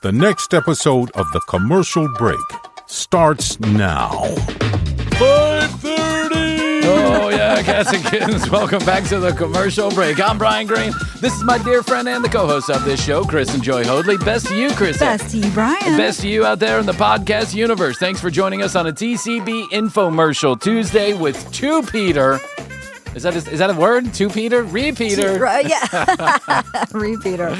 The next episode of The Commercial Break starts now. 5:30! Oh, yeah, cats and kittens. Welcome back to The Commercial Break. I'm Bryan Green. This is my dear friend and the co-host of this show, Chris and Joy Hoadley. Best to you, Chris. Best to you, Bryan. And best to you out there in the podcast universe. Thanks for joining us on a TCB Infomercial Tuesday with Two Peter. Is that a word? Two Peter? Repeater. Yeah. Repeater.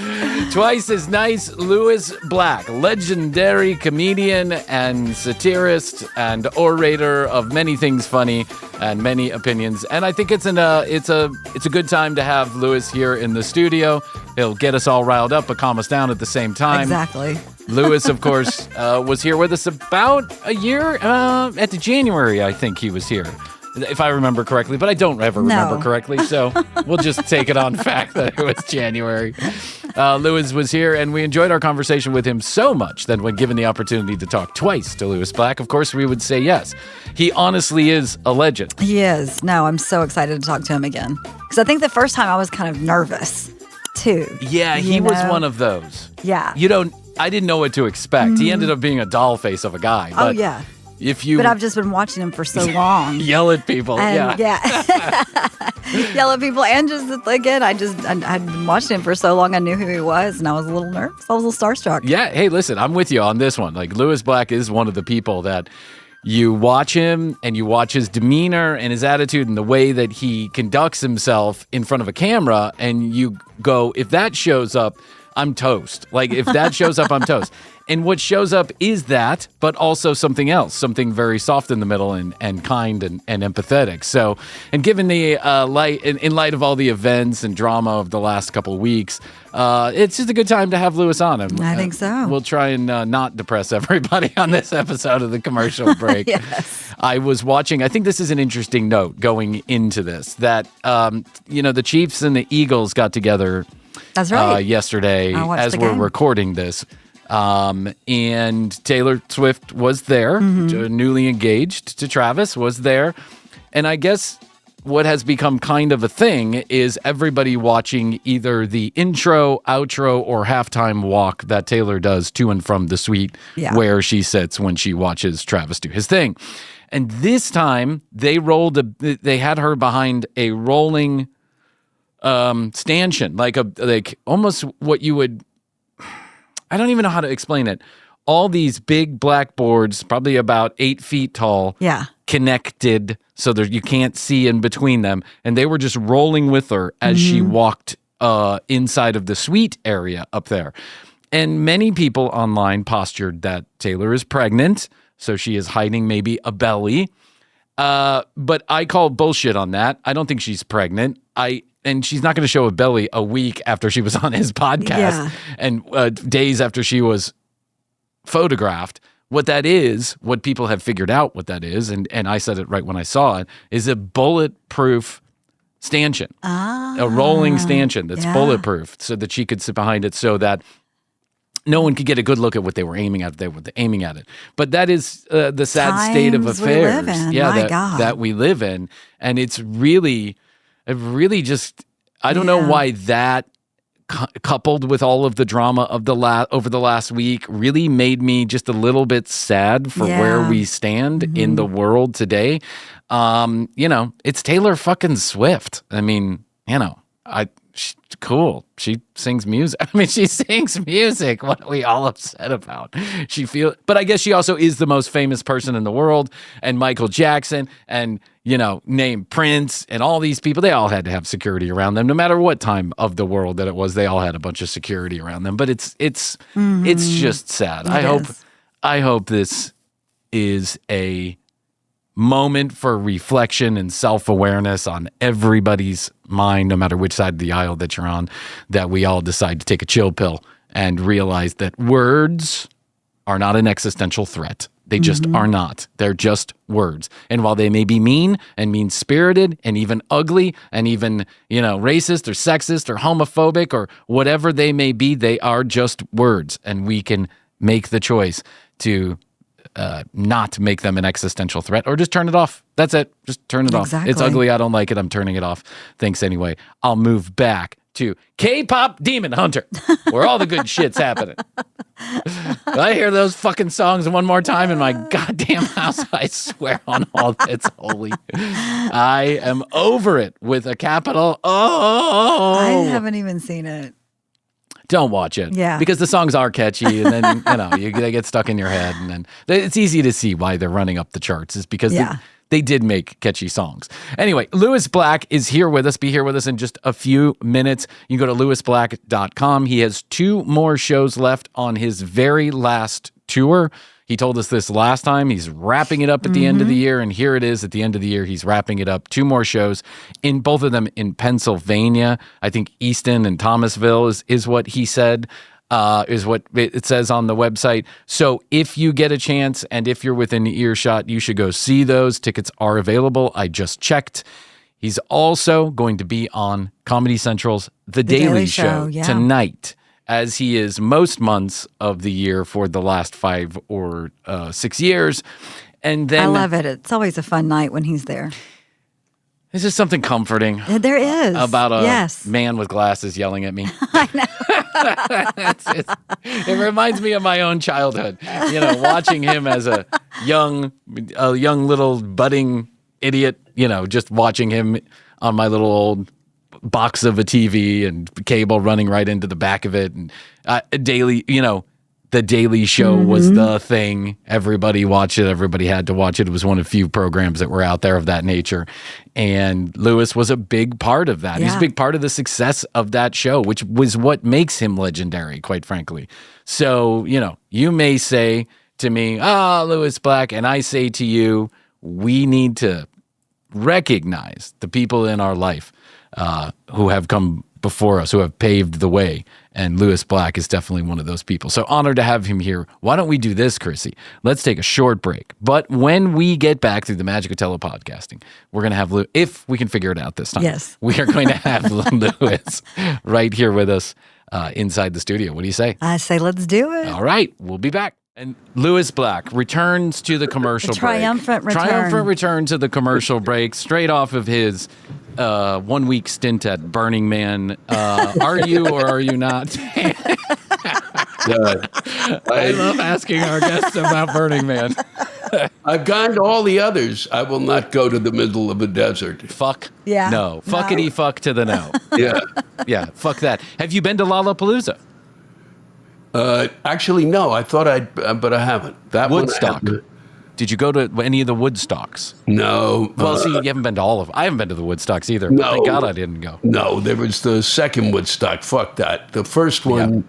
Twice as nice, Lewis Black, legendary comedian and satirist and orator of many things funny and many opinions. And I think it's a good time to have Lewis here in the studio. He'll get us all riled up but calm us down at the same time. Exactly. Lewis, of course, was here with us about a year. At the January, I think he was here, if I remember correctly, but I don't ever remember correctly, so we'll just take it on fact that it was January. Lewis was here, and we enjoyed our conversation with him so much that when given the opportunity to talk twice to Lewis Black, of course, we would say yes. He honestly is a legend. He is. No, I'm so excited to talk to him again. Because I think the first time I was kind of nervous, too. Yeah, he was one of those. Yeah. I didn't know what to expect. Mm-hmm. He ended up being a doll face of a guy. But yeah. But I've just been watching him for so long. Yell at people. And, yeah. Yell at people. And just, again, I'd been watching him for so long, I knew who he was, and I was a little nervous. I was a little starstruck. Yeah. Hey, listen, I'm with you on this one. Like, Lewis Black is one of the people that you watch him and you watch his demeanor and his attitude and the way that he conducts himself in front of a camera, and you go, if that shows up, I'm toast. Like, if that shows up, I'm toast. And what shows up is that, but also something else, something very soft in the middle and kind and empathetic. So, and given the in light of all the events and drama of the last couple of weeks, it's just a good time to have Lewis on. I think so. We'll try and not depress everybody on this episode of The Commercial Break. Yes. I was watching, I think this is an interesting note going into this, that, the Chiefs and the Eagles got together. That's right. Yesterday as we're recording this. And Taylor Swift was there, newly engaged to Travis, was there. And I guess what has become kind of a thing is everybody watching either the intro, outro, or halftime walk that Taylor does to and from the suite where she sits when she watches Travis do his thing. And this time they had her behind a rolling stanchion, like almost what you would, I don't even know how to explain it. All these big blackboards, probably about 8 feet tall, connected so that you can't see in between them. And they were just rolling with her as she walked inside of the suite area up there. And many people online postured that Taylor is pregnant, so she is hiding maybe a belly. But I call bullshit on that. I don't think she's pregnant. And she's not going to show a belly a week after she was on his podcast and days after she was photographed. What that is, what people have figured out what that is, and I said it right when I saw it, is a bulletproof stanchion. A rolling stanchion that's bulletproof so that she could sit behind it so that no one could get a good look at what they were aiming at. They were aiming at it. But that is the sad state of affairs. That we live in. And it really just, I don't know why that coupled with all of the drama of over the last week really made me just a little bit sad for where we stand in the world today. It's Taylor fucking Swift. I mean, cool. She sings music. I mean, she sings music. What are we all upset about? But I guess she also is the most famous person in the world, and Michael Jackson, and name Prince, and all these people. They all had to have security around them, no matter what time of the world that it was. They all had a bunch of security around them. But it's just sad. I hope this is a moment for reflection and self-awareness on everybody's mind, no matter which side of the aisle that you're on, that we all decide to take a chill pill and realize that words are not an existential threat. They just are not. They're just words. And while they may be mean and mean-spirited and even ugly and even, racist or sexist or homophobic or whatever they may be, they are just words. And we can make the choice to not make them an existential threat, or just turn it off. That's it. Just turn it off. It's ugly. I don't like it. I'm turning it off. Thanks anyway. I'll move back to K-Pop Demon Hunter, where all the good shit's happening. I hear those fucking songs one more time in my goddamn house. I swear on all that's holy. I am over it with a capital O. I haven't even seen it. Don't watch it. Yeah. Because the songs are catchy, and then, they get stuck in your head. And then it's easy to see why they're running up the charts is because they did make catchy songs. Anyway, Lewis Black is here with us. Be here with us in just a few minutes. You can go to lewisblack.com. He has 2 more shows left on his very last tour. He told us this last time. He's wrapping it up at the end of the year, and here it is at the end of the year. He's wrapping it up. 2 more shows, in both of them in Pennsylvania. I think Easton and Thomasville is what he said, is what it says on the website. So if you get a chance and if you're within earshot, you should go see those. Tickets are available. I just checked. He's also going to be on Comedy Central's The Daily Show tonight, as he is most months of the year for the last 5 or 6 years. And then I love it. It's always a fun night when he's there. There's just something comforting. There is. About a man with glasses yelling at me. I know. It reminds me of my own childhood. Watching him as a young little budding idiot, just watching him on my little old box of a TV and cable running right into the back of it. And The Daily Show was the thing. Everybody watched it. Everybody had to watch it. It was one of the few programs that were out there of that nature. And Lewis was a big part of that. Yeah. He's a big part of the success of that show, which was what makes him legendary, quite frankly. So, you may say to me, Lewis Black, and I say to you, we need to recognize the people in our life who have come before us, who have paved the way. And Lewis Black is definitely one of those people. So honored to have him here. Why don't we do this, Krissy? Let's take a short break. But when we get back through the magic of telepodcasting, we're going to have if we can figure it out this time. Yes. We are going to have Lewis right here with us inside the studio. What do you say? I say let's do it. All right. We'll be back. And Lewis Black returns to the commercial break. Triumphant return to the commercial break, straight off of his 1-week stint at Burning Man. Are you or are you not? I love asking our guests about Burning Man. I've gone to all the others. I will not go to the middle of a desert. Fuck. Yeah. No. Fuckity fuck to the no. Yeah. Yeah. Fuck that. Have you been to Lollapalooza? Actually, no. I thought but I haven't. That Woodstock. Did you go to any of the Woodstocks? No. Well, see, you haven't been to all of them. I haven't been to the Woodstocks either. No. Thank God I didn't go. No, there was the second Woodstock. Fuck that. The first one,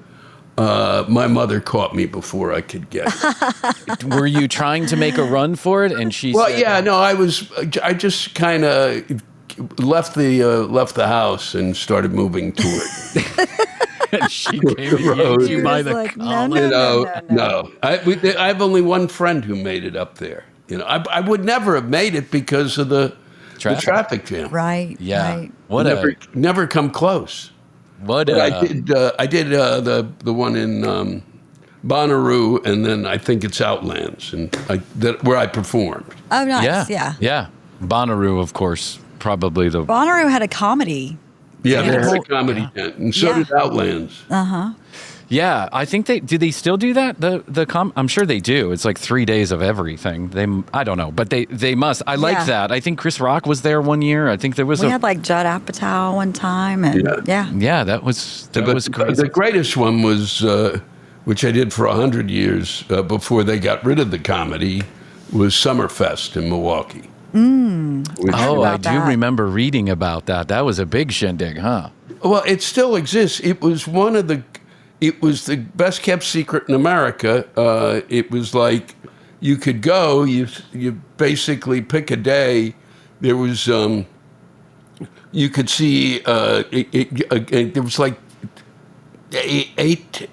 my mother caught me before I could get it. Were you trying to make a run for it? And she said, yeah, no, I just kind of left the house and started moving toward it. And she came and yanked you by the collar. No. I have only one friend who made it up there. I would never have made it because of the traffic jam. Right. Yeah. Right. Never come close. I did the one in Bonnaroo, and then I think it's Outlands, and where I performed. Oh, nice. Yeah. Bonnaroo, of course, probably the. Bonnaroo had a comedy. Yeah, they had a comedy tent, and so did Outlands. Uh-huh. Yeah, I think do they still do that? I'm sure they do. It's like 3 days of everything. I don't know, but they must. I like that. I think Chris Rock was there one year. I think there was we had like Judd Apatow one time, and that was crazy. The greatest one was, which I did for 100 years before they got rid of the comedy, was Summerfest in Milwaukee. I do remember reading about that. That was a big shindig, huh? Well, it still exists. It was it was the best kept secret in America. It was like you could go. You basically pick a day. There was you could see. There was like 8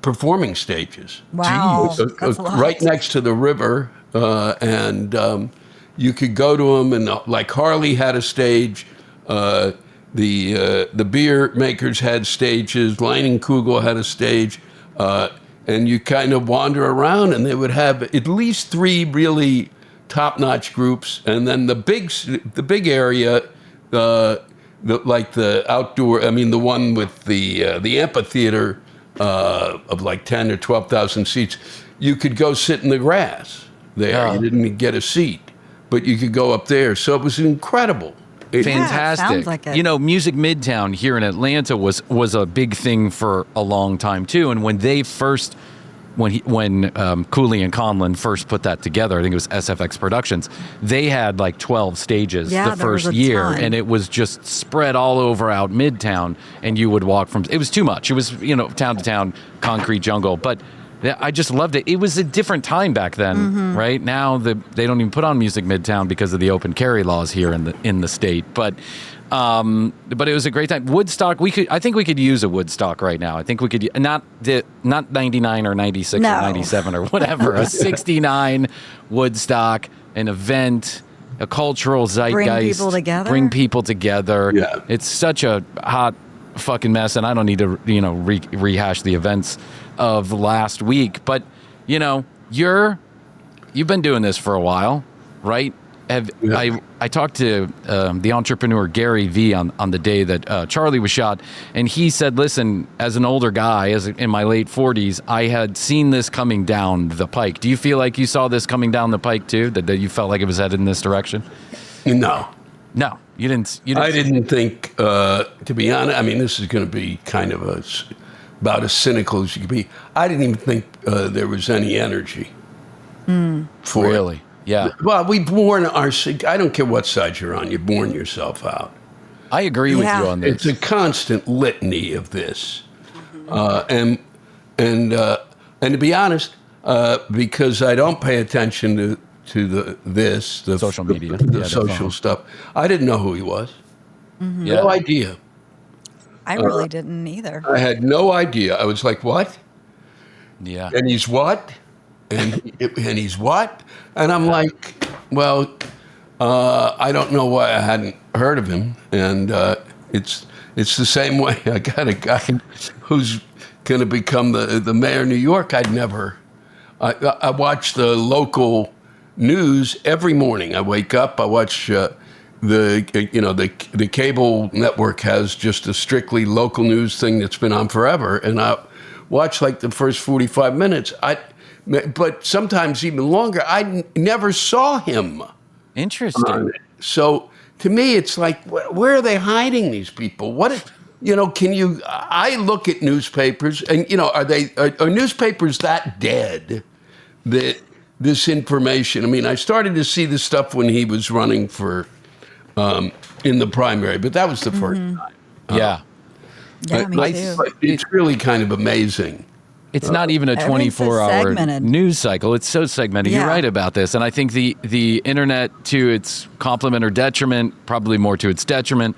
performing stages. Wow, that's a lot. Right next to the river, and you could go to them. And like Harley had a stage. The beer makers had stages. Leinenkugel had a stage, and you kind of wander around, and they would have at least 3 really top-notch groups, and then the big area, the outdoor. I mean, the one with the amphitheater of like 10 or 12,000 seats. You could go sit in the grass there. Yeah. You didn't get a seat, but you could go up there. So it was incredible. Fantastic. sounds like it. You know, Music Midtown here in Atlanta was a big thing for a long time too. And when they first, when Cooley and Conlon first put that together, I think it was SFX Productions, they had like 12 stages the first year, and it was just spread all over out Midtown. And you would walk from, it was too much. It was, town to town, concrete jungle, but I just loved it. It was a different time back then, right? Now they don't even put on Music Midtown because of the open carry laws here in the state. But it was a great time. Woodstock, I think we could use a Woodstock right now. I think we could not 99 or 96 or 97 or whatever. A 69 Woodstock, an event, a cultural zeitgeist. Bring people together. Yeah. It's such a hot fucking mess, and I don't need to rehash the events of last week, but you've been doing this for a while, right? I talked to the entrepreneur Gary V on the day that Charlie was shot, and he said, listen, as an older guy, in my late 40s, I had seen this coming down the pike. Do you feel like you saw this coming down the pike too, that you felt like it was headed in this direction? No, you didn't. I didn't think, to be honest, I mean, this is going to be kind of about as cynical as you could be. I didn't even think there was any energy for really. it. Yeah. Well, we born I don't care what side you're on. You born yourself out. I agree with you on this. It's a constant litany of this, and to be honest, because I don't pay attention to the social media, the social stuff. I didn't know who he was. No idea. I really didn't either. I had no idea. I was like, what? Yeah. And he's what? And he's what? And I'm like, well, I don't know why I hadn't heard of him. And it's the same way. I got a guy who's going to become the mayor of New York. I watch the local news every morning. I wake up, I watch the cable network has just a strictly local news thing that's been on forever, and I watch like the first 45 minutes. But sometimes even longer. I never saw him. Interesting. So to me, it's like, where are they hiding these people? Can you? I look at newspapers, and are newspapers that dead that this information? I mean, I started to see this stuff when he was running for. In the primary, but that was the first time. Yeah, me too. It's really kind of amazing. It's not even a 24-hour news cycle. It's so segmented. Yeah. You're right about this. And I think the internet, to its complement or detriment, probably more to its detriment,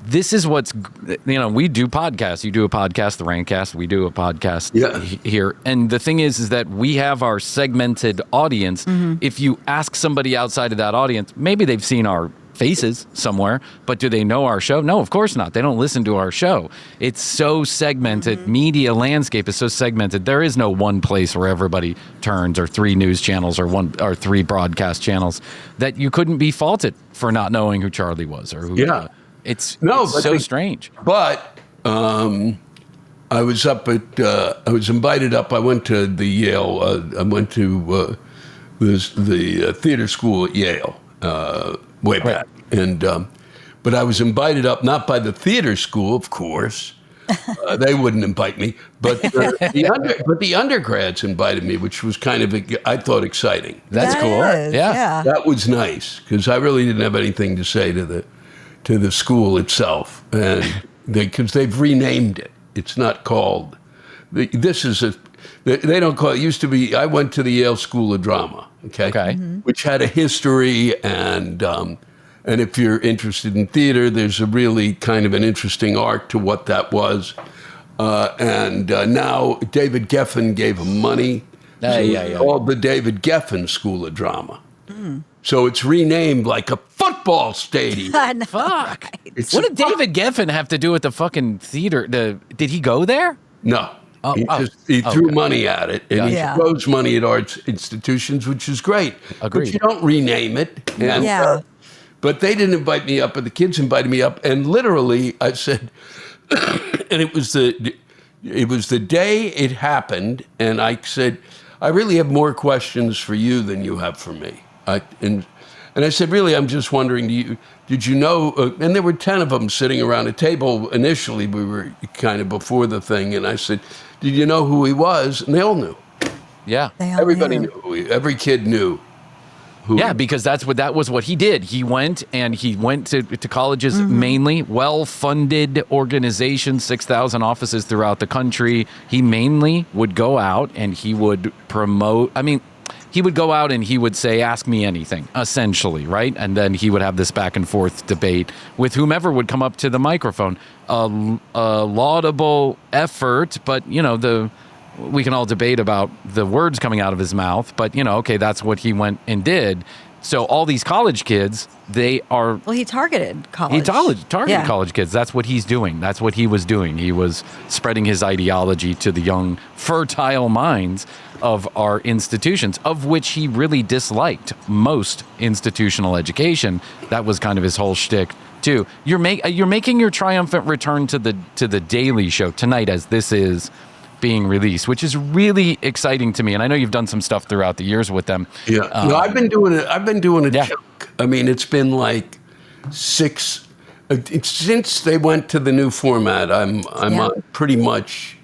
this is what's, we do podcasts. You do a podcast, the Raincast. We do a podcast here. And the thing is that we have our segmented audience. If you ask somebody outside of that audience, maybe they've seen our faces somewhere, but do they know our show? No, of course not. They don't listen to our show. It's so segmented. Media landscape is so segmented. There is no one place where everybody turns, or 3 news channels, or 3 broadcast channels, that you couldn't be faulted for not knowing who Charlie was or who. Yeah. It's so strange. But I was I was invited up. I went to the Yale. I went to the theater school at Yale way back, and but I was invited up not by the theater school, of course. They wouldn't invite me, but the undergrads invited me, which was kind of I thought exciting. That's cool. Yeah, that was nice because I really didn't have anything to say to the school itself, and because they've renamed it. It's not called. They don't call it. It used to be. I went to the Yale School of Drama. Okay. Which had a history, and if you're interested in theater, there's a really kind of an interesting arc to what that was. And now David Geffen gave him money. Called the David Geffen School of Drama. So it's renamed like a football stadium. Fuck. What did David Geffen have to do with the fucking theater? Did he go there? No. He threw money at it, and he throws money at arts institutions, which is great. Agreed. But you don't rename it. And, But they didn't invite me up, but the kids invited me up. And literally, I said, and it was the day it happened. And I said, I really have more questions for you than you have for me. And I said, really, I'm just wondering, did you know, and there were 10 of them sitting around a table initially, we were kind of before the thing, and I said, did you know who he was? And they all knew. Yeah. Everybody knew. Every kid knew. Yeah, because that was what he did. He went to colleges, mainly well-funded organizations, 6,000 offices throughout the country. He mainly would go out and he would promote, he would go out and he would say, ask me anything, essentially, right? And then he would have this back and forth debate with whomever would come up to the microphone. A laudable effort, but, we can all debate about the words coming out of his mouth, but, okay, that's what he went and did. So all these college kids, they are... Well, he targeted college. He targeted college kids. That's what he's doing. That's what he was doing. He was spreading his ideology to the young, fertile minds of our institutions, of which he really disliked most institutional education. That was kind of his whole shtick, too. You're making your triumphant return to the Daily Show tonight, as this is being released, which is really exciting to me. And I know you've done some stuff throughout the years with them. Yeah. I've been doing it. I've been doing a chunk. It's been like 6 since they went to the new format. I'm on pretty much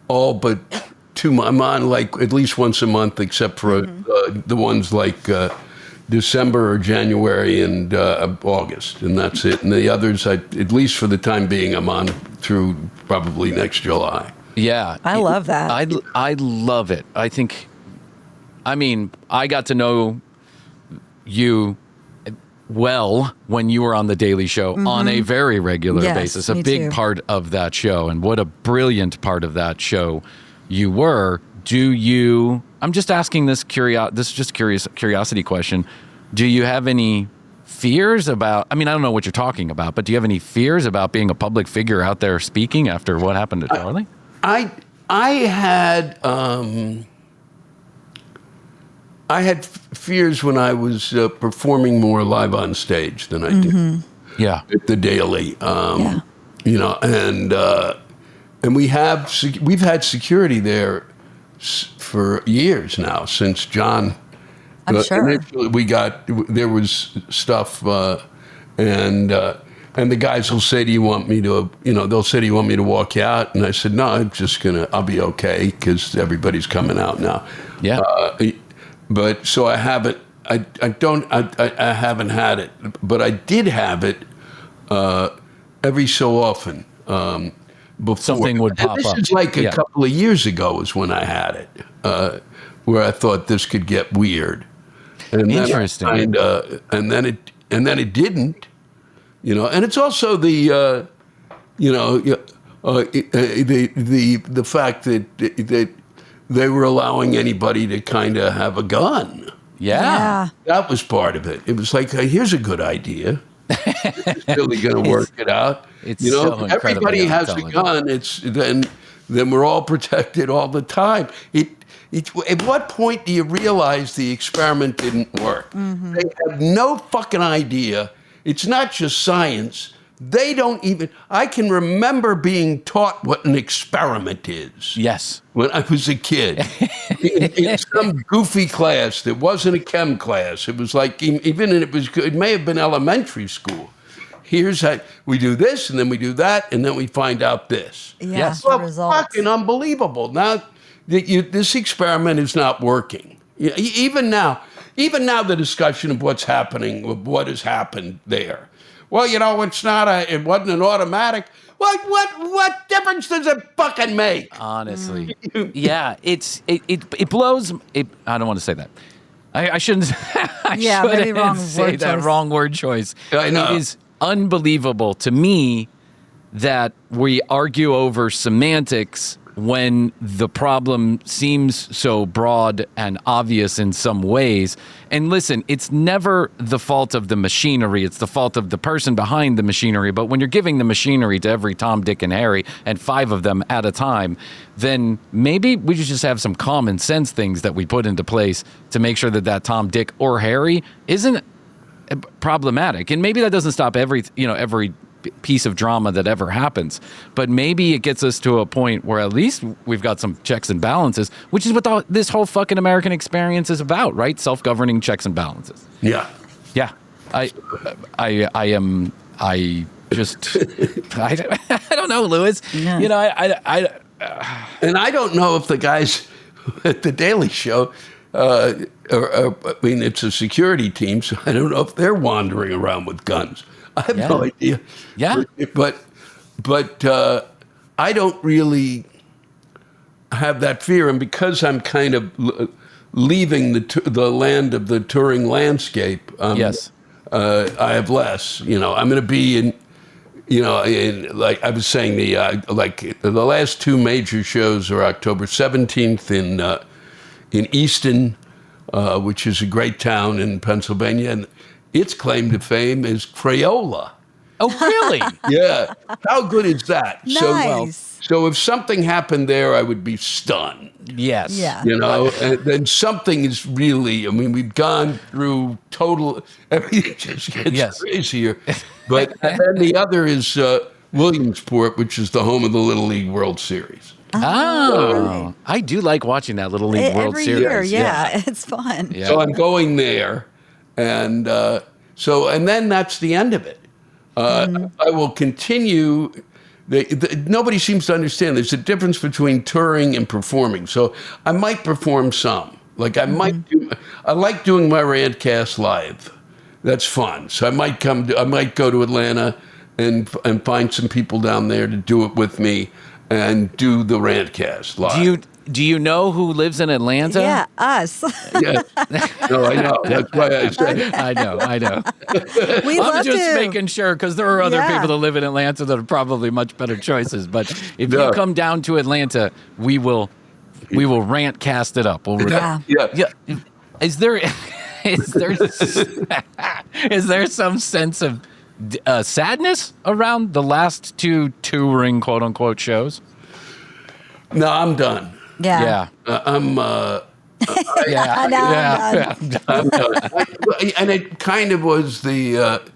all but 2. I'm on like at least once a month, except for the ones like December or January and August, and that's it. And the others, at least for the time being, I'm on through probably next July. Yeah. I love that. I love it. I got to know you well when you were on The Daily Show on a very regular basis, a big part of that show, and what a brilliant part of that show you were. I'm just asking this is just curiosity question. Do you have any fears about, I don't know what you're talking about, but do you have any fears about being a public figure out there speaking after what happened to Charlie? I had fears when I was performing more live on stage than I did. Yeah, at the Daily. And we've had security there for years now, since John. I'm sure. Initially there was stuff and the guys will say, do you want me to, they'll say, do you want me to walk you out? And I said, no, I'll be okay, because everybody's coming out now. Yeah. But so I haven't had it, but I did have it every so often before. Something would pop up. This is like a couple of years ago is when I had it, where I thought this could get weird. And interesting. And then it didn't. And it's also the fact that they were allowing anybody to kind of have a gun. Yeah. That was part of it. It was like, hey, here's a good idea. It's really going to work it out. So everybody has a gun. Then we're all protected all the time. At what point do you realize the experiment didn't work? They have no fucking idea. It's not just science. They don't even... I can remember being taught what an experiment is. Yes. When I was a kid. in some goofy class that wasn't a chem class. It was like, it may have been elementary school. Here's how we do this, and then we do that, and then we find out this. Yes. Well, fucking unbelievable. Now, this experiment is not working. Even now, the discussion of what's happening, of what has happened there. Well, it wasn't an automatic. What difference does it fucking make? Honestly. Yeah, it blows. I don't want to say that. I shouldn't. Maybe wrong word choice. I know. It is unbelievable to me that we argue over semantics when the problem seems so broad and obvious in some ways. And listen, it's never the fault of the machinery. It's the fault of the person behind the machinery. But when you're giving the machinery to every Tom, Dick, and Harry, and 5 of them at a time, then maybe we should just have some common sense things that we put into place to make sure that Tom, Dick, or Harry isn't problematic. And maybe that doesn't stop every piece of drama that ever happens, but maybe it gets us to a point where at least we've got some checks and balances, which is what this whole fucking American experience is about, right? Self-governing checks and balances. Yeah. I don't know, Louis. Yeah. And I don't know if the guys at the Daily Show, it's a security team, so I don't know if they're wandering around with guns. I have no idea. Yeah. But I don't really have that fear. And because I'm kind of leaving the land of the touring landscape, yes. I have less. I'm going to be in, like I was saying, the last two major shows are October 17th in Easton, which is a great town in Pennsylvania, and its claim to fame is Crayola. Oh, really? Yeah. How good is that? Nice. So if something happened there, I would be stunned. Yes. Yeah. And then something is really, we've gone through everything just gets crazier. But and then the other is Williamsport, which is the home of the Little League World Series. Oh, I do like watching that Little League World every Series. year, yeah, it's fun. Yeah. So I'm going there, and then that's the end of it. I will continue. Nobody seems to understand. There's a difference between touring and performing. So I might perform some. Like I like doing my Rantcast live. That's fun. So I might go to Atlanta and find some people down there to do it with me and do the Rantcast live. Do you know who lives in Atlanta? Yeah, us. Yeah. No, I know. That's why I said. I know. We I'm love just to. making sure because there are other people that live in Atlanta that are probably much better choices. But if you come down to Atlanta, we will Rantcast it up. Yeah. Is there some sense of sadness around the last two touring quote unquote shows? No, I'm done. Yeah. I'm done. and it kind of was it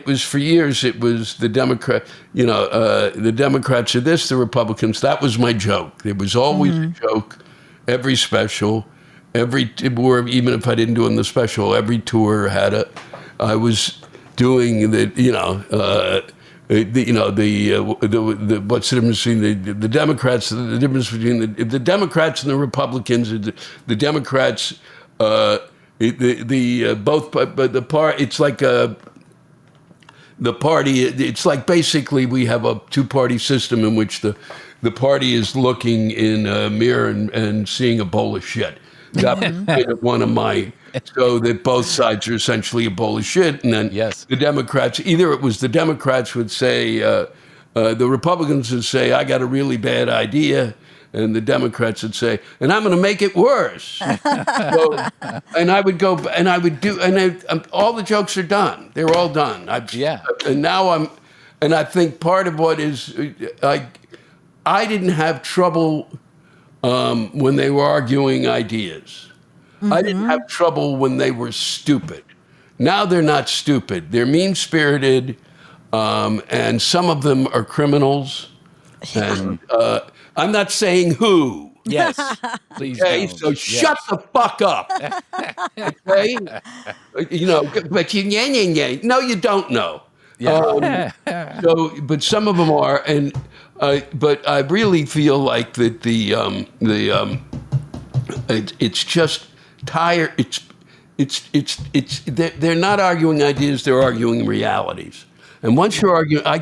was for years, it was the Democrat, the Democrats are this, the Republicans. That was my joke. It was always a joke. Every special, every tour, even if I didn't do it in the special, every tour I was doing what's the difference between the Democrats? The difference between the Democrats and the Republicans. The Democrats, It's like the party. It's like basically we have a two-party system in which the party is looking in a mirror and seeing a bowl of shit. That was one of my. So that both sides are essentially a bowl of shit, and then the Democrats. Either it was the Democrats would say, the Republicans would say, "I got a really bad idea," and the Democrats would say, "And I'm going to make it worse." And I would go, and I would do, and all the jokes are done. They're all done. And now and I think part of what is, I didn't have trouble when they were arguing ideas. I didn't have trouble when they were stupid. Now they're not stupid. They're mean-spirited, and some of them are criminals. And I'm not saying who. Yes, please. Okay, don't. so shut the fuck up. Okay, but no, you don't know. Yeah. But some of them are, and but I really feel like that it's just tired. They're not arguing ideas. They're arguing realities. And once you're arguing, I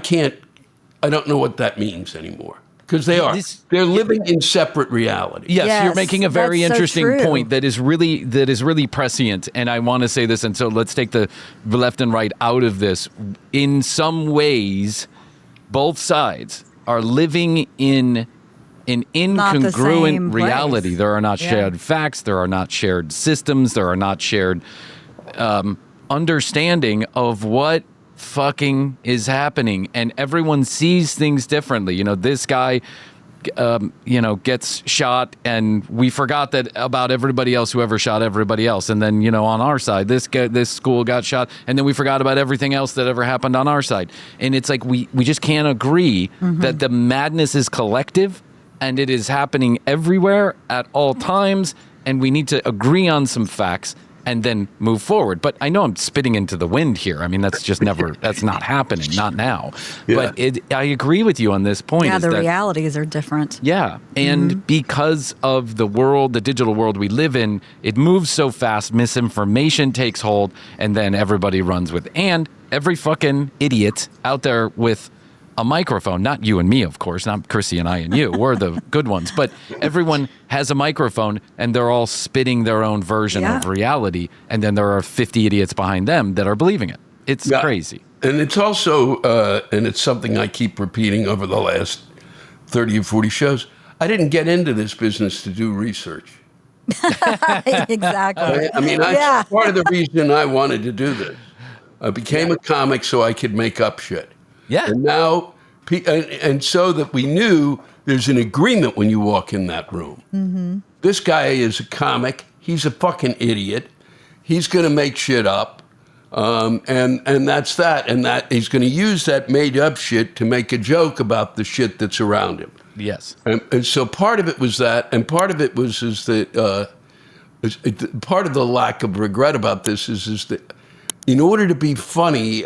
don't know what that means anymore. Because they're living in separate realities. Yes, you're making a very interesting true. point that is really prescient, and I want to say this. And so let's take the left and right out of this. In some ways, both sides are living in an incongruent reality. Place. There are not shared facts. There are not shared systems. There are not shared understanding of what fucking is happening, and everyone sees things differently. This guy gets shot, and we forgot that about everybody else who ever shot everybody else. And then, on our side, this school got shot, and then we forgot about everything else that ever happened on our side. And it's like we just can't agree that the madness is collective, and it is happening everywhere at all times, and we need to agree on some facts and then move forward. But I know I'm spitting into the wind here. I mean, that's just that's not happening, not now. Yeah. But I agree with you on this point. Yeah, the realities are different. Yeah, and because of the digital world we live in, it moves so fast, misinformation takes hold, and then everybody runs with. And every fucking idiot out there with a microphone, not you and me, of course, not Krissy and I and you, we're the good ones, but everyone has a microphone and they're all spitting their own version of reality, and then there are 50 idiots behind them that are believing it. It's crazy. And it's also, and it's something I keep repeating over the last 30 or 40 shows, I didn't get into this business to do research. Exactly. I mean, part of the reason I wanted to do this. I became a comic so I could make up shit. Yeah. And now, and so that we knew there's an agreement when you walk in that room. Mm-hmm. This guy is a comic. He's a fucking idiot. He's going to make shit up. And that's that. And that he's going to use that made up shit to make a joke about the shit that's around him. Yes. And so part of it was that. And part of it was part of the lack of regret about this is that in order to be funny,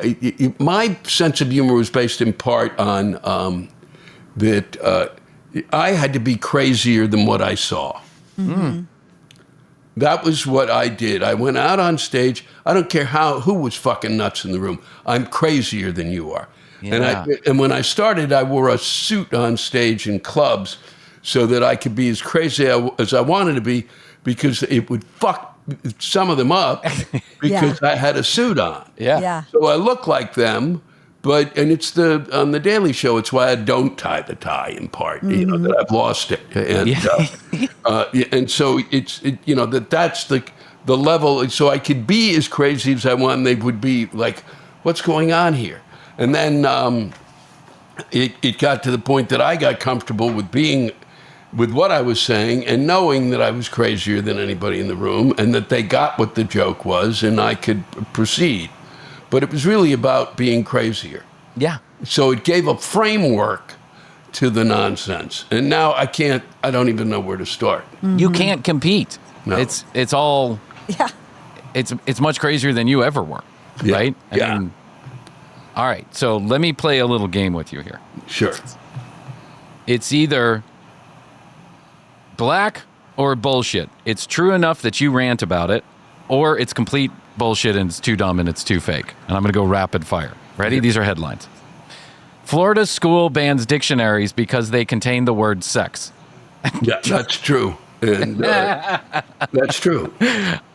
my sense of humor was based in part on that I had to be crazier than what I saw. Mm-hmm. That was what I did. I went out on stage. I don't care who was fucking nuts in the room. I'm crazier than you are. Yeah. And when I started, I wore a suit on stage in clubs so that I could be as crazy as I wanted to be, because it would fuck some of them up because I had a suit on. Yeah. So I look like them, and it's on the Daily Show. It's why I don't tie the tie in part, that I've lost it. And, and so that's the level. So I could be as crazy as I want. And they would be like, what's going on here? And then it got to the point that I got comfortable with what I was saying and knowing that I was crazier than anybody in the room and that they got what the joke was and I could proceed. But it was really about being crazier. Yeah. So it gave a framework to the nonsense. And now I don't even know where to start. Mm-hmm. You can't compete. No. It's all, it's much crazier than you ever were, right? I mean, all right, so let me play a little game with you here. Sure. It's either black or bullshit. It's true enough that you rant about it, or it's complete bullshit and it's too dumb and it's too fake. And I'm going to go rapid fire. Ready? These are headlines. Florida school bans dictionaries because they contain the word sex. Yeah, that's true. And that's true.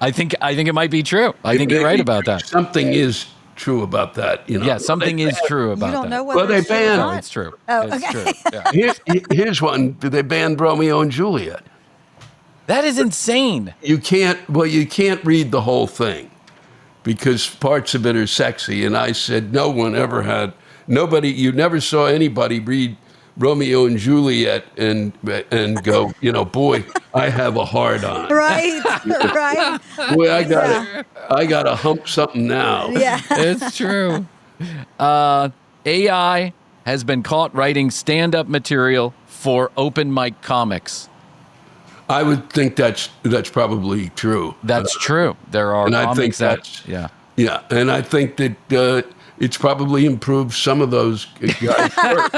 I think it might be true. I think you're right about that. Something is true about that. Yeah, something is true about that. You don't know whether they banned. No, it's true. Oh, it's okay. true. Yeah. Here's one. They banned Romeo and Juliet. That is insane. You can't read the whole thing because parts of it are sexy. And I said, you never saw anybody read Romeo and Juliet and go, boy, I have a hard on. Right. Boy, I got to hump something now. Yeah. It's true. AI has been caught writing stand-up material for open mic comics. I would think that's probably true. That's true. There are comics Yeah, and I think that it's probably improved some of those guys' work.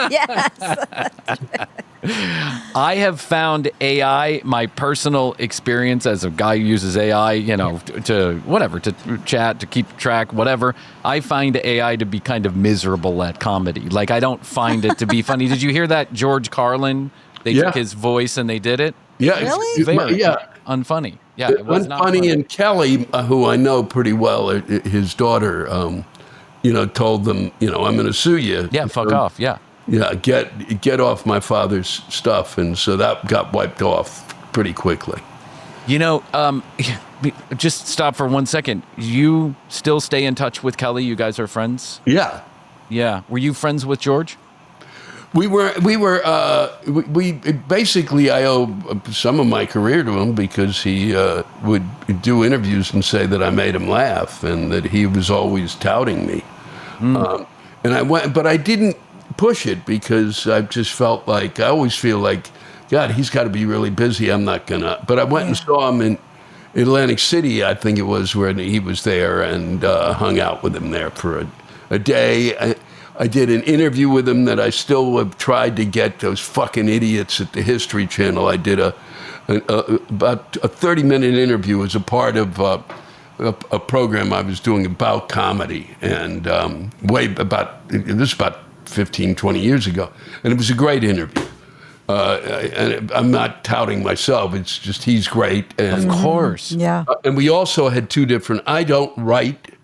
Yes. I have found AI, my personal experience as a guy who uses AI, to chat, to keep track, whatever. I find AI to be kind of miserable at comedy. Like, I don't find it to be funny. Did you hear that George Carlin? They took his voice and they did it. Yeah, really? Very unfunny. Yeah, it was not funny. funny. And Kelly, who I know pretty well, his daughter, told them, I'm going to sue you. Yeah, fuck off. Yeah. Yeah, get off my father's stuff, and so that got wiped off pretty quickly. Just stop for 1 second. You still stay in touch with Kelly? You guys are friends? Yeah. Yeah. Were you friends with George? We basically, I owe some of my career to him because he would do interviews and say that I made him laugh and that he was always touting me. And I went, but I didn't push it because I just felt like, I always feel like, God, he's got to be really busy. I'm not gonna. But I went and saw him in Atlantic City, I think it was, where he was there, and hung out with him there for a day. I did an interview with him that I still have tried to get those fucking idiots at the History Channel. I did about a 30-minute interview as a part of a program I was doing about comedy, and this was about 15, 20 years ago, and it was a great interview. And I'm not touting myself. It's just he's great. And, of course. Yeah. And we also had two different, I don't write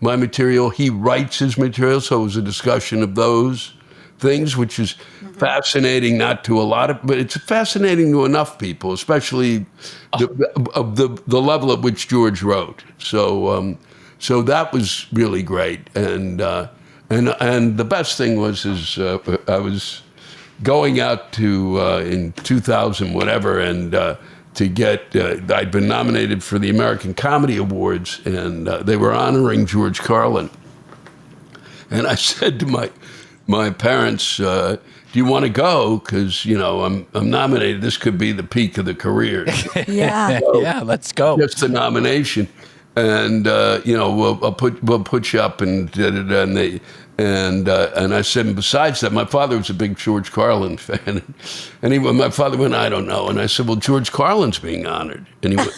my material. He writes his material. So it was a discussion of those things, which is fascinating, not to a lot of, but it's fascinating to enough people, especially the level at which George wrote. So that was really great. And the best thing was I was going out to in 2000 whatever, and to get I'd been nominated for the American Comedy Awards, and they were honoring George Carlin, and I said to my parents, do you want to go, because I'm nominated, this could be the peak of the career. Yeah. So, yeah, let's go. just the nomination, and we'll put you up, and and I said, and besides that, my father was a big George Carlin fan, and my father went, I don't know, and I said, well, George Carlin's being honored, and he went,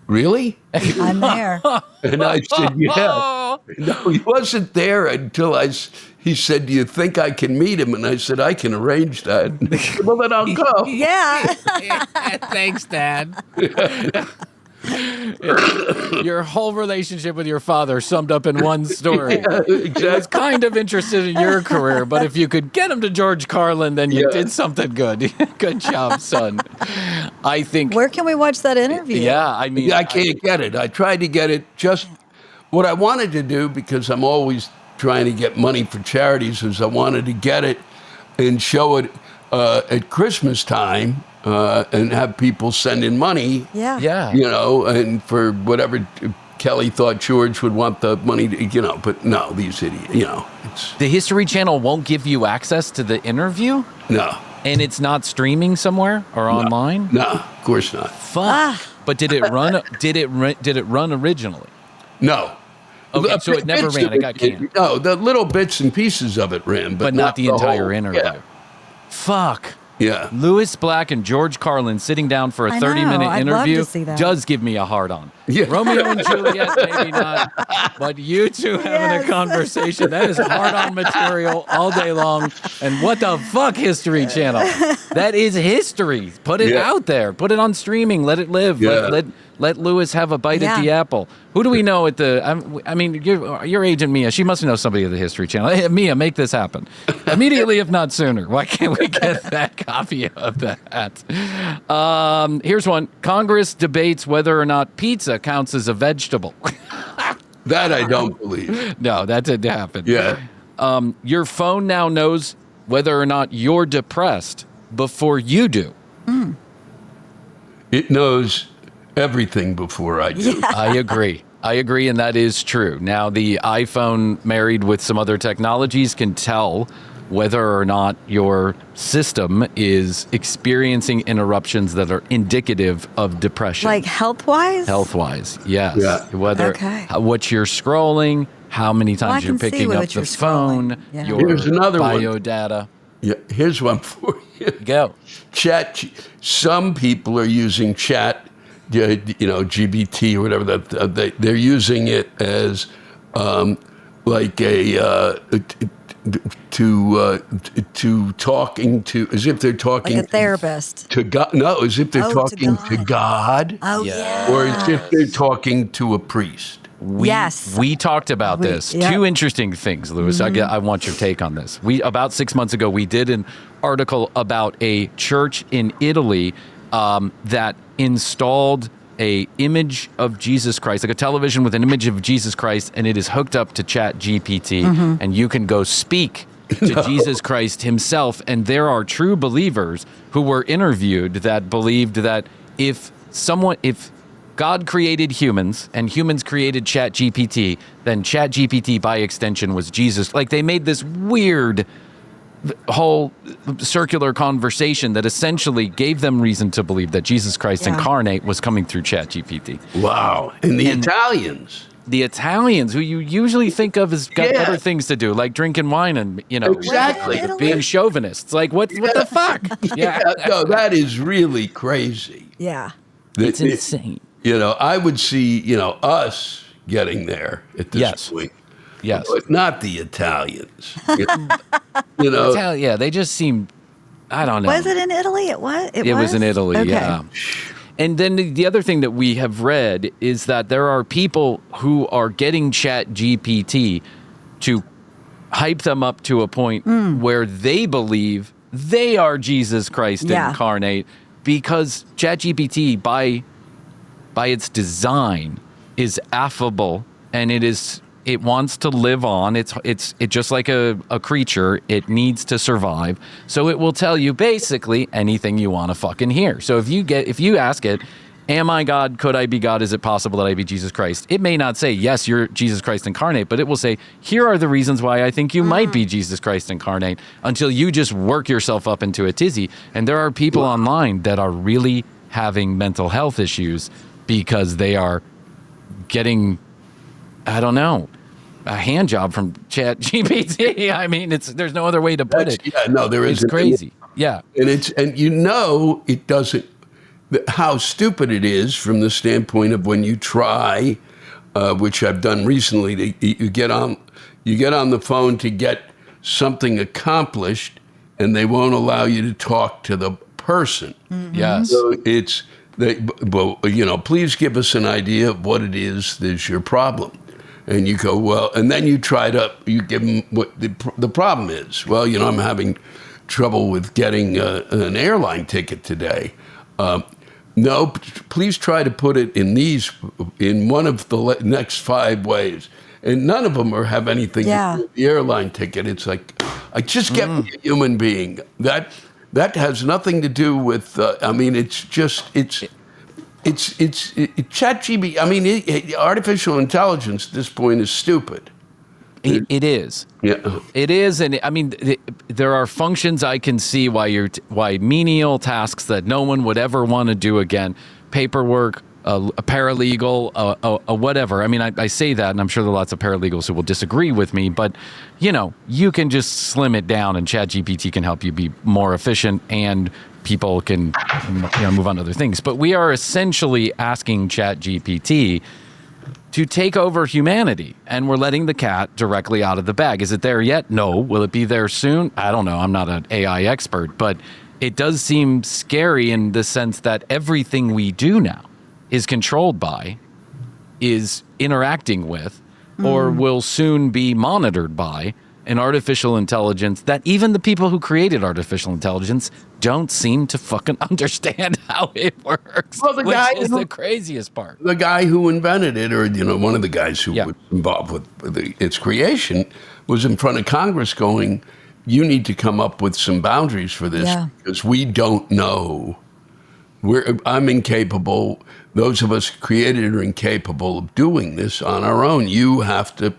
really? I'm there. And I said, yeah. No, he wasn't there until he said, do you think I can meet him? And I said, I can arrange that. And he said, well, then I'll go. Yeah. Thanks, Dad. Your whole relationship with your father summed up in one story. Yeah, exactly. He was kind of interested in your career, but if you could get him to George Carlin, then you did something good. Good job, son. I think. Where can we watch that interview? Yeah, I mean, I can't get it. I tried to get it. Just what I wanted to do, because I'm always trying to get money for charities, is I wanted to get it and show it at Christmas time. And have people send in money. Yeah. And for whatever Kelly thought George would want the money to, but no, these idiots, it's. The History Channel won't give you access to the interview? No. And it's not streaming somewhere or online? No, of course not. Fuck. But did it run? Did it run originally? No. Okay, so it never ran. It got canned. No, the little bits and pieces of it ran, but not the entire whole interview. Yeah. Fuck. Yeah. Lewis Black and George Carlin sitting down for a 30-minute interview does give me a hard-on. Yeah. Romeo and Juliet, maybe not, but you two having a conversation, that is hard-on material all day long. And what the fuck, History Channel? That is history. Put it out there. Put it on streaming. Let it live. Yeah. Let Lewis have a bite at the apple. Who do we know at the? I mean, your agent Mia. She must know somebody at the History Channel. Hey, Mia, make this happen immediately, if not sooner. Why can't we get that copy of that? Here's one. Congress debates whether or not pizza counts as a vegetable. That I don't believe. No, that didn't happen. Yeah. Your phone now knows whether or not you're depressed before you do. It knows everything before I do. Yeah. I agree, and that is true. Now, the iPhone, married with some other technologies, can tell whether or not your system is experiencing interruptions that are indicative of depression. Like health-wise? Health-wise, yes. Yeah. Whether what you're scrolling, how many times you're picking up the phone, your Here's another bio data. Yeah, here's one for you. Go. Chat. Some people are using chat, GBT or whatever. They're using it as like a to talking to, as if they're talking like a therapist to God. No, as if they're talking to God. Oh yeah. Or as if they're talking to a priest. We talked about this. Yep. Two interesting things, Louis. I want your take on this. About 6 months ago, we did an article about a church in Italy that installed a image of Jesus Christ, like a television with an image of Jesus Christ, and it is hooked up to Chat GPT, and you can go speak to Jesus Christ himself. And there are true believers who were interviewed that believed that if God created humans and humans created ChatGPT, then ChatGPT by extension was Jesus. Like, they made this weird whole circular conversation that essentially gave them reason to believe that Jesus Christ incarnate was coming through ChatGPT. Wow. And the Italians. The Italians, who you usually think of as got other things to do, like drinking wine and, exactly. being chauvinists. Like, what the fuck? No, that is really crazy. Yeah. It's insane. I would see, us getting there at this point. Yes. But not the Italians. They just seem, I don't know. Was it in Italy? It was in Italy, yeah. And then the other thing that we have read is that there are people who are getting ChatGPT to hype them up to a point where they believe they are Jesus Christ incarnate, because ChatGPT, by its design, is affable, and it wants to live on. It's just like a creature. It needs to survive. So it will tell you basically anything you want to fucking hear. So if you ask it, am I God? Could I be God? Is it possible that I be Jesus Christ? It may not say, yes, you're Jesus Christ incarnate, but it will say, here are the reasons why I think you might be Jesus Christ incarnate, until you just work yourself up into a tizzy. And there are people online that are really having mental health issues because they are getting, I don't know, a hand job from ChatGPT. I mean, there's no other way to put it. Yeah, no, there is. It's crazy. Yeah. And it doesn't, how stupid it is from the standpoint of when you try, which I've done recently, you get on the phone to get something accomplished, and they won't allow you to talk to the person. Mm-hmm. Yes. So please give us an idea of what it is that's your problem. And you go, well, and then you give them what the problem is. Well, I'm having trouble with getting an airline ticket today. No, please try to put it in one of the next 5 ways. And none of them have anything to do with the airline ticket. It's like, I just get me a human being. That has nothing to do with, it's ChatGPT. I mean, artificial intelligence at this point is stupid. It is. Yeah. It is, and I mean, there are functions I can see why menial tasks that no one would ever want to do again, paperwork, a paralegal, a whatever. I mean, I say that, and I'm sure there are lots of paralegals who will disagree with me, but you can just slim it down, and ChatGPT can help you be more efficient, and people can move on to other things. But we are essentially asking ChatGPT to take over humanity, and we're letting the cat directly out of the bag. Is it there yet? No. Will it be there soon? I don't know. I'm not an AI expert, but it does seem scary in the sense that everything we do now is controlled by, is interacting with, or will soon be monitored by an artificial intelligence that even the people who created artificial intelligence don't seem to fucking understand how it works, which is the craziest part. The guy who invented it, or one of the guys who was involved with its creation, was in front of Congress going, you need to come up with some boundaries for this because we don't know. I'm incapable. Those of us who created it are incapable of doing this on our own. You have to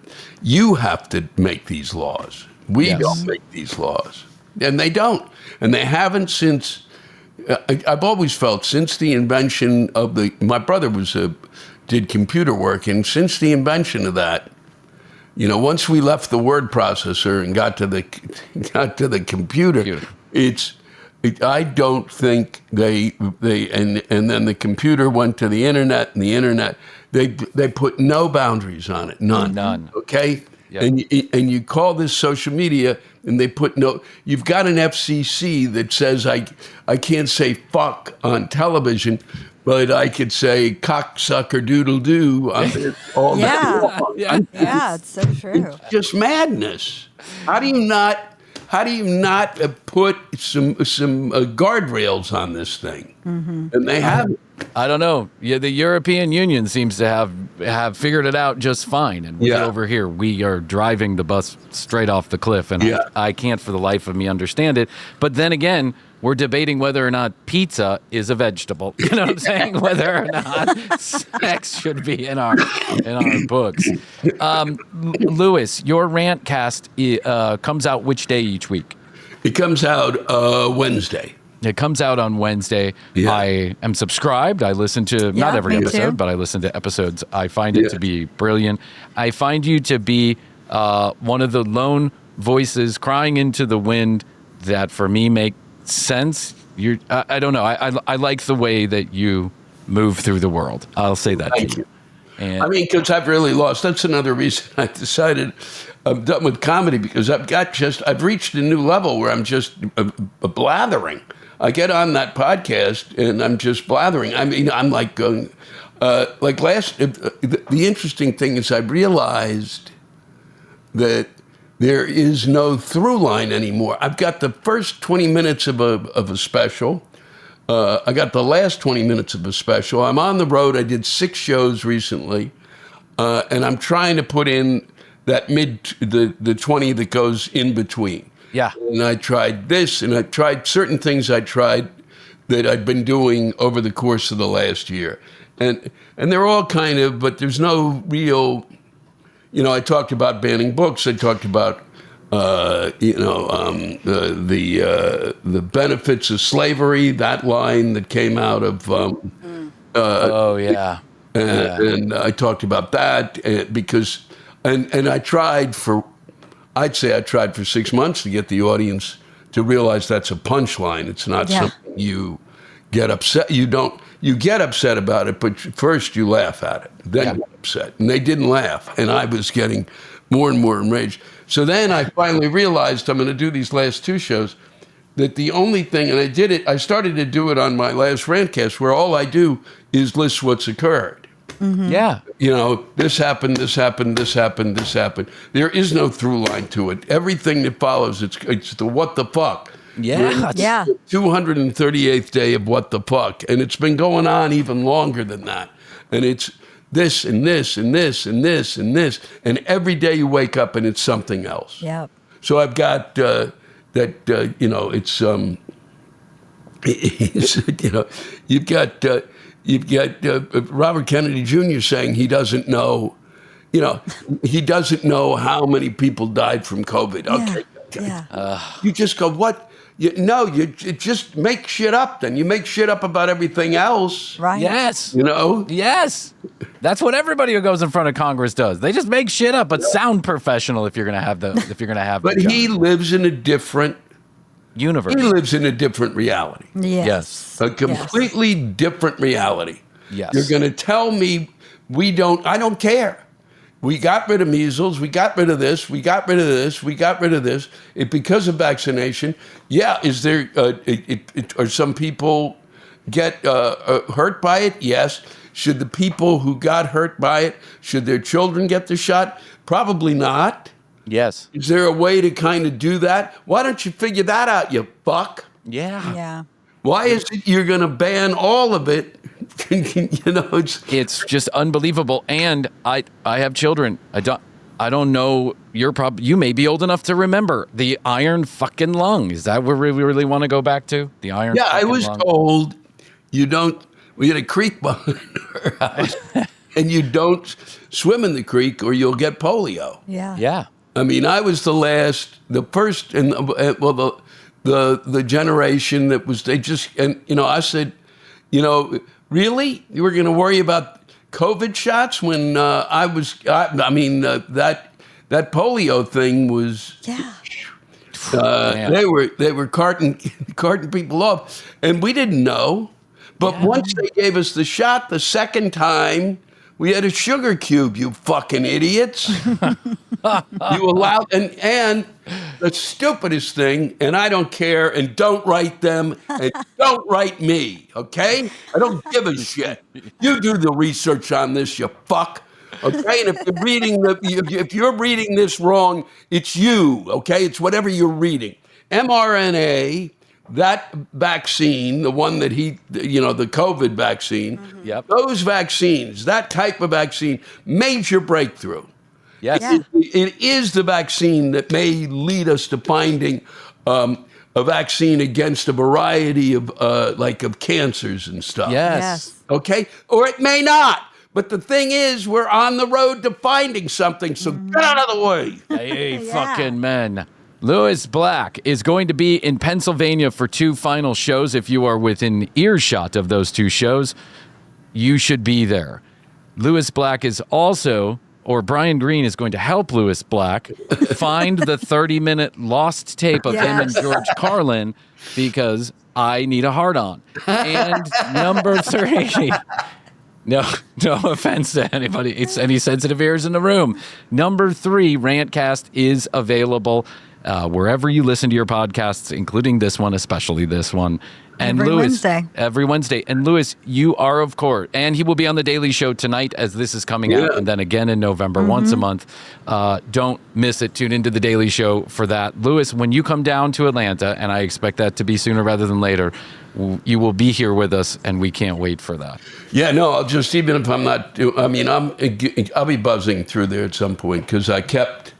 make these laws. We don't make these laws. And they don't. And they haven't since, I've always felt since the invention of my brother did computer work, and since the invention of that, once we left the word processor and got to the computer. I don't think and then the computer went to the internet, and the internet, they put no boundaries on it, none. Okay, yep. And you call this social media, and they put no. You've got an FCC that says I can't say fuck on television, but I could say cocksucker doodle doo on this all day long. Yeah, it's so true. It's just madness. How do you not how do you not put some guardrails on this thing? And they haven't. I don't know. Yeah, the European Union seems to have figured it out just fine, and we over here, we are driving the bus straight off the cliff, and I can't for the life of me understand it. But then again, we're debating whether or not pizza is a vegetable. You know what I'm saying? Whether or not sex should be in our books. Louis, your rant cast comes out which day each week? It comes out Wednesday. It comes out on Wednesday. Yeah. I am subscribed. I listen to not every episode, but I listen to episodes. I find it to be brilliant. I find you to be one of the lone voices crying into the wind that for me make sense. I don't know. I like the way that you move through the world. I'll say that to you. And, because I've really lost. That's another reason I decided I'm done with comedy, because I've reached a new level where I'm just blathering. I get on that podcast and I'm just blathering. I'm like going, the interesting thing is I realized that there is no through line anymore. I've got the first 20 minutes of a special. I got the last 20 minutes of a special. I'm on the road. I did 6 shows recently. And I'm trying to put in that the 20 that goes in between. Yeah. And I tried this, and I tried certain things that I'd been doing over the course of the last year. And they're all kind of, but there's no real, I talked about banning books. I talked about, the benefits of slavery, that line that came out of, and I talked about that because, and I tried for 6 months to get the audience to realize that's a punchline. It's not something you get upset. You get upset about it, but first you laugh at it. Then you get upset. And they didn't laugh. And I was getting more and more enraged. So then I finally realized I'm going to do these last 2 shows, that the only thing, and I started to do it on my last rantcast, where all I do is list what's occurred. Mm-hmm. Yeah. This happened, this happened, this happened, this happened. There is no through line to it. Everything that follows, it's the what the fuck. Yeah. Yeah. 238th day of what the fuck. And it's been going on even longer than that. And it's this and this and this and this and this. And every day you wake up and it's something else. Yeah. So I've got you've got Robert Kennedy Jr. saying he doesn't know, he doesn't know how many people died from COVID. Okay. You just go, what? You just make shit up then. You make shit up about everything else. Right. Yes. Yes. That's what everybody who goes in front of Congress does. They just make shit up, but sound professional if you're going to have But he lives in a different universe. He lives in a different reality. Yes. A completely different reality. Yes. You're going to tell me I don't care. We got rid of measles. We got rid of this. We got rid of this. We got rid of this. Because of vaccination. Yeah. Is there, are some people get hurt by it? Yes. Should the people who got hurt by it, should their children get the shot? Probably not. Yes. Is there a way to kind of do that? Why don't you figure that out, you fuck? Yeah. Yeah. Why is it you're going to ban all of it? It's just unbelievable. And I have children. I don't know. You may be old enough to remember the iron fucking lung. Is that where we really want to go back to? The iron. Yeah, I fucking was lung. told you don't. We had a creek behind our house, and you don't swim in the creek or you'll get polio. Yeah. Yeah. I mean, I was the first, and the generation that was. They just, and I said, really, you were going to worry about COVID shots when that polio thing was. Yeah. They were carting people off, and we didn't know. But once they gave us the shot the second time, we had a sugar cube. You fucking idiots! You allowed and the stupidest thing, and I don't care, and don't write them, and don't write me. Okay? I don't give a shit. You do the research on this, you fuck. Okay, and if you're reading this wrong, it's you. Okay, it's whatever you're reading. mRNA, that vaccine, the one that the COVID vaccine, those vaccines, that type of vaccine, major breakthrough. Yes. It is the vaccine that may lead us to finding a vaccine against a variety of cancers and stuff. Yes. Okay? Or it may not. But the thing is, we're on the road to finding something, so get out of the way. Hey, fucking men. Lewis Black is going to be in Pennsylvania for 2 final shows. If you are within earshot of those 2 shows, you should be there. Lewis Black is also, or Bryan Green is going to help Lewis Black find the 30-minute lost tape of him and George Carlin, because I need a hard-on. And number 3... No offense to anybody. It's any sensitive ears in the room. Number 3, Rantcast is available wherever you listen to your podcasts, including this one, especially this one. And every Wednesday. And Lewis, you are, of course, and he will be on The Daily Show tonight as this is coming out, and then again in November, once a month. Don't miss it. Tune into The Daily Show for that. Lewis, when you come down to Atlanta, and I expect that to be sooner rather than later, you will be here with us, and we can't wait for that. Yeah, no, I'll just, even if I'm not, I'll be buzzing through there at some point, because I kept,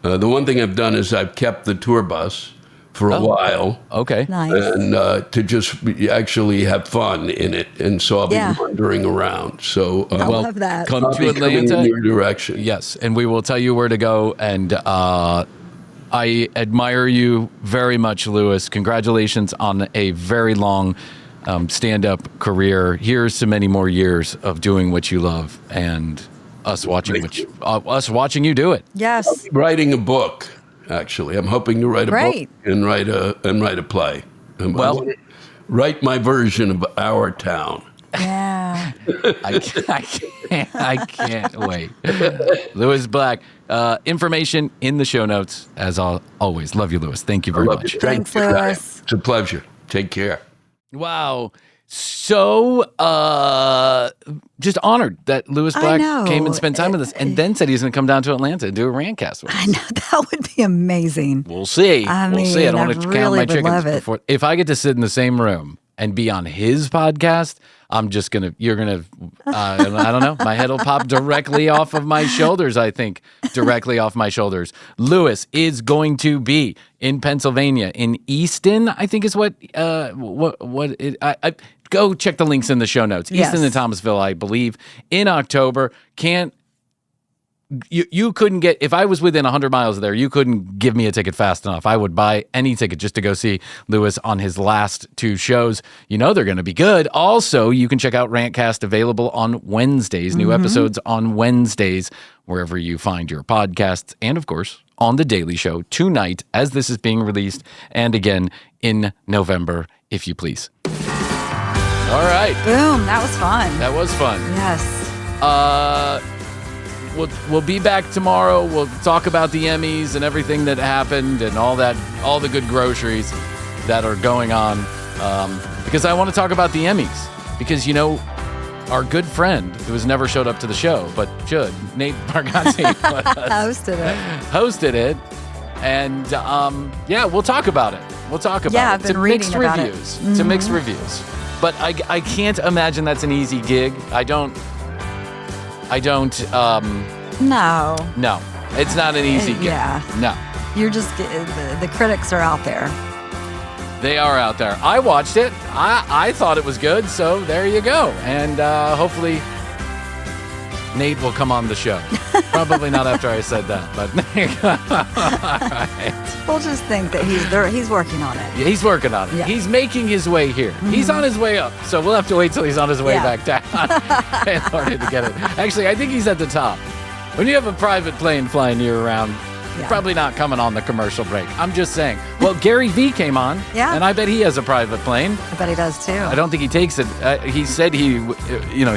the one thing I've done is I've kept the tour bus for a while. Okay. Nice. And to just actually have fun in it. And so I'll be wandering around. So I love that. Come I'll to be Atlanta. coming in your direction. Yes, and we will tell you where to go. And I admire you very much, Lewis. Congratulations on a very long stand-up career. Here's to many more years of doing what you love, and us watching you do it. Yes. Writing a book. Actually, I'm hoping to write a book and write a play. Write my version of Our Town. Yeah. I can't wait. Lewis Black. Information in the show notes, as always. Love you, Lewis. Thank you very much. Thanks, Lewis. It's a pleasure. Take care. Wow. So, just honored that Lewis Black came and spent time with us, and then said he's going to come down to Atlanta and do a Rantcast with us. I know, that would be amazing. We'll see. We'll see. I don't want to count my chickens before. If I get to sit in the same room and be on his podcast, you're going to, I don't know, my head will pop directly off of my shoulders, I think. Directly off my shoulders. Lewis is going to be in Pennsylvania, in Easton, I think is go check the links in the show notes. Yes. Easton and Thomasville, I believe, in October. You couldn't get, if I was within 100 miles of there, you couldn't give me a ticket fast enough. I would buy any ticket just to go see Lewis on his last 2 shows. You know they're going to be good. Also, you can check out Rantcast, available on Wednesdays, new episodes on Wednesdays, wherever you find your podcasts, and of course, on The Daily Show tonight as this is being released, and again in November, if you please. All right. Boom. That was fun. That was fun. Yes. We'll be back tomorrow. We'll talk about the Emmys and everything that happened and all the good groceries that are going on. Because I want to talk about the Emmys. Because, our good friend, who has never showed up to the show, but should, Nate Bargatze, hosted it. And, we'll talk about it. We'll talk about it. I've been reading about it. To mixed reviews. But I can't imagine that's an easy gig. I don't. No, it's not an easy gig. Yeah. No. You're just, the critics are out there. They are out there. I watched it. I thought it was good, so there you go. And hopefully Nate will come on the show. Probably not after I said that, but all right. We'll just think that he's working on it. Yeah, he's working on it. Yeah. He's making his way here. Mm-hmm. He's on his way up, so we'll have to wait till he's on his way back down in order to get it. Actually, I think he's at the top. When you have a private plane flying you around, you're probably not coming on the commercial break. I'm just saying. Well, Gary Vee came on, and I bet he has a private plane. I bet he does too. I don't think he takes it. He said he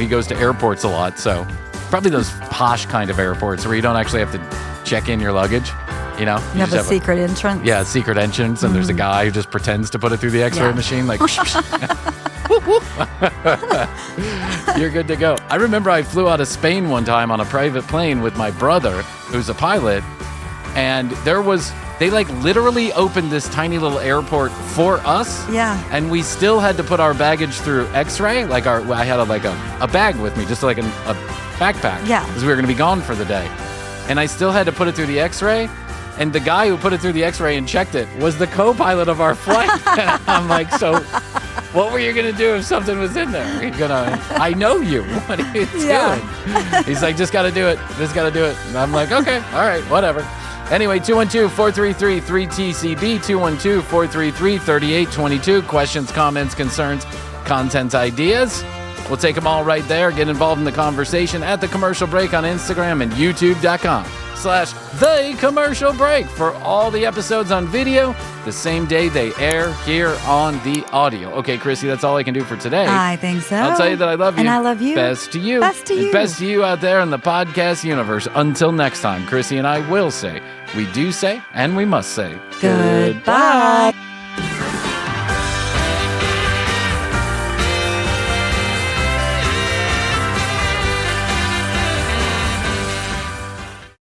goes to airports a lot, so probably those posh kind of airports where you don't actually have to check in your luggage. You have a secret entrance. Yeah, secret entrance, and there's a guy who just pretends to put it through the X-ray machine, like. You're good to go. I remember I flew out of Spain one time on a private plane with my brother, who's a pilot, and they like literally opened this tiny little airport for us. Yeah. And we still had to put our baggage through X-ray. Like I had a bag with me, just like a backpack. Yeah. Because we were going to be gone for the day. And I still had to put it through the X-ray. And the guy who put it through the X-ray and checked it was the co-pilot of our flight. I'm like, so what were you going to do if something was in there? I know you. What are you doing? He's like, just got to do it. Just got to do it. And I'm like, okay, all right, whatever. Anyway, 212-433-3TCB, 212-433-3822. Questions, comments, concerns, content ideas. We'll take them all right there. Get involved in the conversation at The Commercial Break on Instagram and youtube.com/The Commercial Break for all the episodes on video the same day they air here on the audio. Okay, Krissy, that's all I can do for today. I think so. I'll tell you that I love you. And I love you. Best to you. Best to you. And best to you out there in the podcast universe. Until next time, Krissy and I will say, we do say, and we must say, Goodbye.